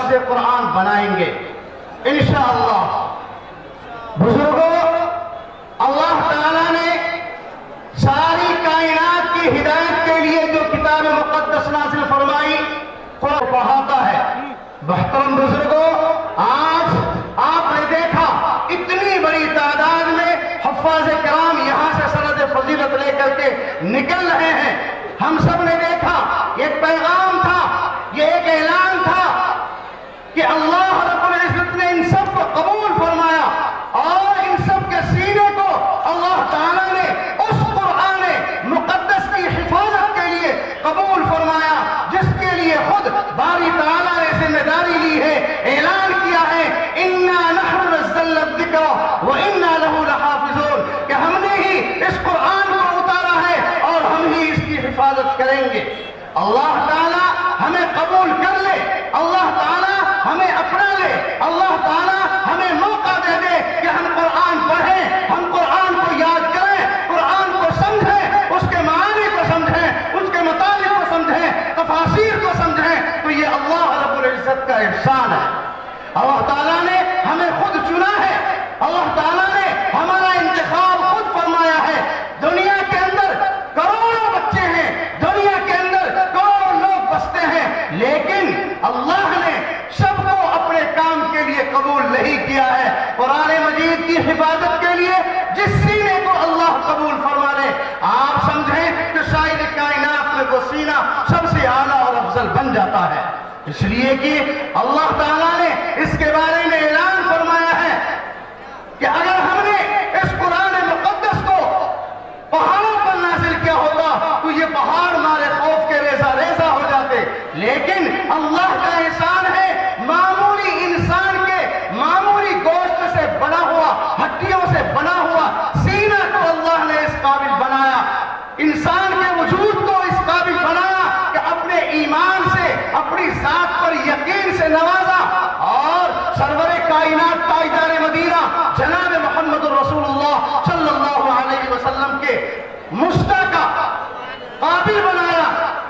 حافظ قرآن بنائیں گے انشاءاللہ۔ بزرگوں، اللہ تعالیٰ نے ساری کائنات کی ہدایت کے لیے جو کتاب مقدس نازل فرمائی، قرآن پڑھاتا ہے۔ محترم بزرگوں، آج آپ نے دیکھا اتنی بڑی تعداد میں حفاظ کرام یہاں سے سند فضیلت لے کر کے نکل رہے ہیں۔ ہم سب نے دیکھا ایک پیغام تھا، یہ ایک اعلان تھا کہ اللہ رب العزت نے ان سب کو قبول فرمایا اور ان سب کے سینے کو اللہ تعالیٰ نے اس قرآن مقدس کی حفاظت کے لیے قبول فرمایا، جس کے لیے خود باری تعالیٰ نے ذمہ داری لی ہے، اعلان کیا ہے اِنَّا نَحْنُ نَزَّلْنَا الذِّكْرَ وَإِنَّا لَهُ لَحَافِظُونَ، کہ ہم نے ہی اس قرآن کو اتارا ہے اور ہم ہی اس کی حفاظت کریں گے۔ اللہ تعالیٰ ہمیں قبول کر لے، اللہ تعالیٰ ہمیں اپنا لے، اللہ تعالیٰ ہمیں موقع دے دے کہ ہم قرآن پڑھیں، ہم قرآن کو یاد کریں، قرآن کو سمجھیں، اس کے معانی کو سمجھیں، اس کے مطالب کو سمجھیں، تفاسیر کو سمجھیں، تو یہ اللہ رب العزت کا احسان ہے۔ اللہ تعالیٰ نے ہمیں خود چنا ہے، اللہ تعالیٰ نے ہمارا انتخاب خود فرمایا ہے۔ دنیا کے اندر کروڑوں بچے ہیں، دنیا کے اندر کروڑوں لوگ بستے ہیں، لیکن اللہ نے سب کو اپنے کام کے لیے قبول نہیں کیا ہے۔ قرآن مجید کی حفاظت کے لیے جس سینے کو اللہ قبول فرما لے، آپ سمجھیں کہ شاید کائنات میں وہ سینہ سب سے اعلیٰ اور افضل بن جاتا ہے، اس لیے کہ اللہ تعالیٰ نے اس کے بارے میں اعلان فرمایا ہے کہ اگر ہم نے اس قرآن مقدس کو پہاڑوں پر نازل کیا ہوتا تو یہ پہاڑ مارے خوف کے ریزہ ریزہ ہو جاتے، لیکن اللہ کا احسان ہے معمولی انسان کے معمولی گوشت سے بنا ہوا، ہڈیوں سے بنا ہوا سینہ کو اللہ نے اس قابل بنایا، انسان کے وجود کو اس قابل بنایا کہ اپنے ایمان سے اپنی ذات پر یقین سے نوازا، اور سرور کائنات تاجدار مدینہ جناب محمد رسول اللہ صلی اللہ علیہ وسلم کے مشتاق قابل بنایا،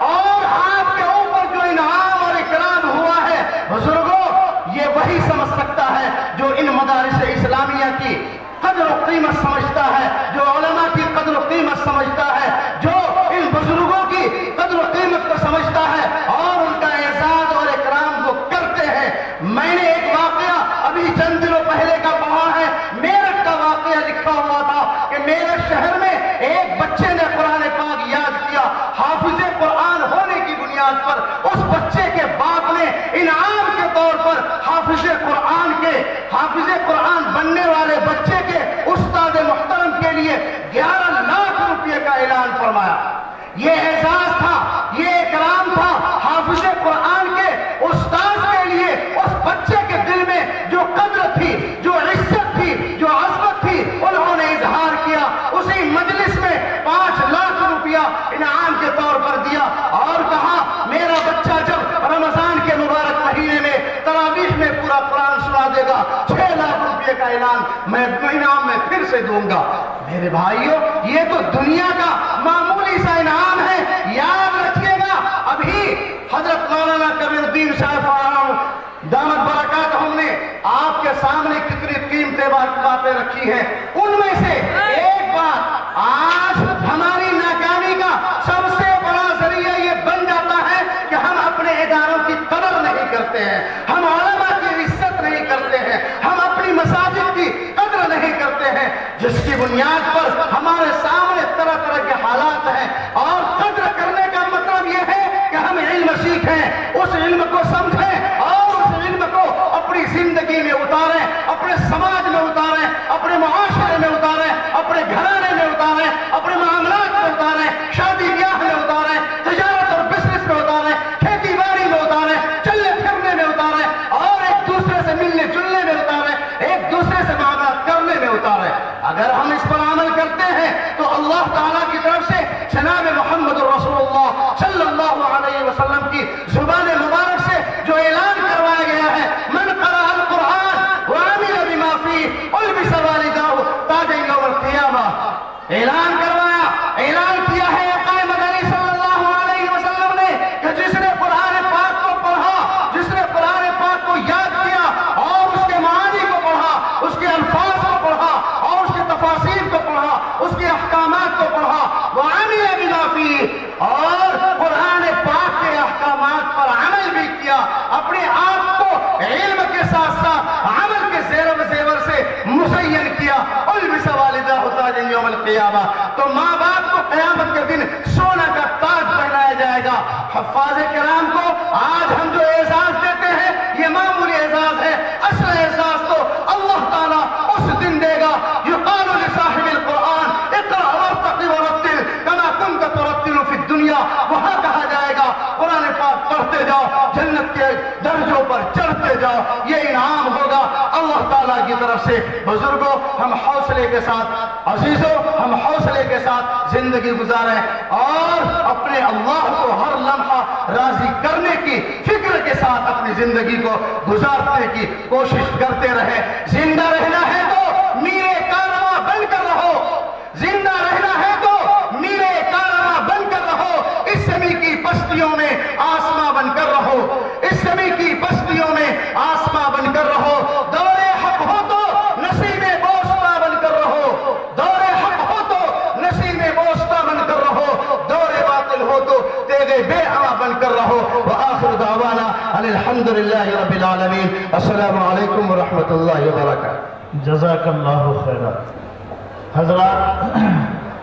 اور آپ کے اوپر جو انعام اور اکرام ہوا ہے بزرگوں، یہ وہی سمجھ سکتا ہے جو ان مدارس اسلامیہ کی قدر و قیمت سمجھتا ہے، جو علماء کی قدر و قیمت سمجھتا ہے، جو ان بزرگوں کی قدر و قیمت کو سمجھتا ہے اور ان کا اعزاز اور اکرام کو کرتے ہیں۔ میں نے ایک واقعہ ابھی چند دنوں پہلے کا پڑھا ہے، میرٹھ کا واقعہ لکھا ہوا تھا کہ میرٹھ شہر میں ایک بچے نے قرآن پاک یاد کیا، حافظ قرآن ہونے کی بنیاد پر اس بچے کے باپ نے انعام کے طور پر حافظ قرآن بننے والے بچے کے استاد محترم کے لیے 11 لاکھ روپے کا اعلان فرمایا۔ یہ اعزاز تھا، یہ اکرام تھا حافظ قرآن کے استاد کے لیے۔ اس بچے کے دل میں جو قدر تھی، جو عزت تھی، جو عظمت تھی، انہوں نے اظہار کیا، اسی مجلس میں 5 لاکھ روپیہ انعام کے طور پر دیا اور کہا میرا بچہ جب رمضان کے مبارک مہینے میں تراویح میں پورا قرآن سنا دے گا 6 لاکھ روپے کا اعلان میں انعام میں پھر سے دوں گا۔ میرے بھائیوں، یہ تو دنیا کا معمولی سا انعام ہے، یاد رکھیے گا۔ ابھی حضرت مولانا کبیر الدین صاحب دامت برکاتہم نے آپ کے سامنے کتنی قیمتی باتیں رکھی ہیں، ان میں سے ایک بات، آج ہماری ناکامی کا سب سے بڑا ذریعہ یہ بن جاتا ہے کہ ہم اپنے اداروں کی قدر نہیں کرتے ہیں، ہم علماء کی عزت نہیں کرتے ہیں، ہم اپنی مساجد کی قدر نہیں کرتے ہیں، جس کی بنیاد پر ہمارے سامنے طرح طرح کے حالات ہیں۔ اور قدر کرنے کا مطلب یہ ہے کہ ہم علم سیکھیں، اس علم کو سمجھیں اور اس علم کو اپنی زندگی میں اتاریں، اپنے سماج میں اتاریں، اپنے معاشرے میں اتاریں، اپنے گھرانے میں اتاریں، اپنے معاملات میں اتاریں، شادی بیاہ میں اتاریں، تجارت اور بزنس میں اتاریں، کھیتی باڑی میں اتاریں، چلنے پھرنے میں اتاریں، اور ایک دوسرے سے ملنے جلنے میں اتاریں، ایک دوسرے سے معاملات کرنے میں اتاریں۔ اگر ہم اس پر عمل کرتے ہیں تو اللہ تعالیٰ کی طرف سے جناب محمد رسول اللہ صلی اللہ علیہ وسلم کی زبان مبارک سے جو اعلان کروایا گیا ہے، من قرأ القرآن وعمل بما فیہ البس والداہ تاج یوم القیامہ، اعلان کروایا، اعلان کیا ہے آقا مدنی صلی اللہ علیہ وسلم نے کہ جس نے قرآن پاک کو پڑھا، جس نے قرآن پاک کو اور قرآن پاک کے احکامات پر عمل بھی کیا، اپنے آپ کو علم کے ساتھ ساتھ عمل کے زیر و زیور سے مزین کیا، البس والدہ تاج یوم القیامہ، تو ماں باپ کو قیامت کے دن سونا کا تاج پہنایا جائے گا۔ حفاظ کرام کو آج ہم جو اعزاز دیتے ہیں یہ معمولی اعزاز ہے، اصل اعزاز تو اللہ تعالیٰ اس دن دے گا۔ یقال لصاحب القرآن اقرأ وارتقی ورتل کما کنت ترتل فی الدنیا، وہاں کہا جائے گا قرآن پاک پڑھتے جاؤ، جنت کے درجوں پر چڑھتے جاؤ، یہ انعام ہوگا اللہ تعالیٰ کی طرف سے۔ بزرگوں، ہم حوصلے کے ساتھ، عزیزوں ہم حوصلے کے ساتھ زندگی گزاریں اور اپنے اللہ کو ہر لمحہ راضی کرنے کی فکر کے ساتھ اپنی زندگی کو گزارنے کی کوشش کرتے رہیں۔ زندہ رہنا ہے تو میرے کارواں بن کر رہو، زندہ رہنا ہے تو میرے کارواں بن کر رہو، اس زمین کی بستیوں میں آسماں بن کر رہو، اس زمین کی بستیوں میں آسماں بن کر رہو۔ دور حق ہو تو نصیب بوستا بن کر رہو، دور حق ہو تو نصیب بوستا بن کر رہو، دور باطل ہو تو تیغ بے عما بن کر رہو۔ وآخر دعوانا ان الحمدللہ رب العالمین۔ السلام علیکم ورحمۃ اللہ وبرکاتہ۔ جزاک اللہ خیرہ۔ حضرات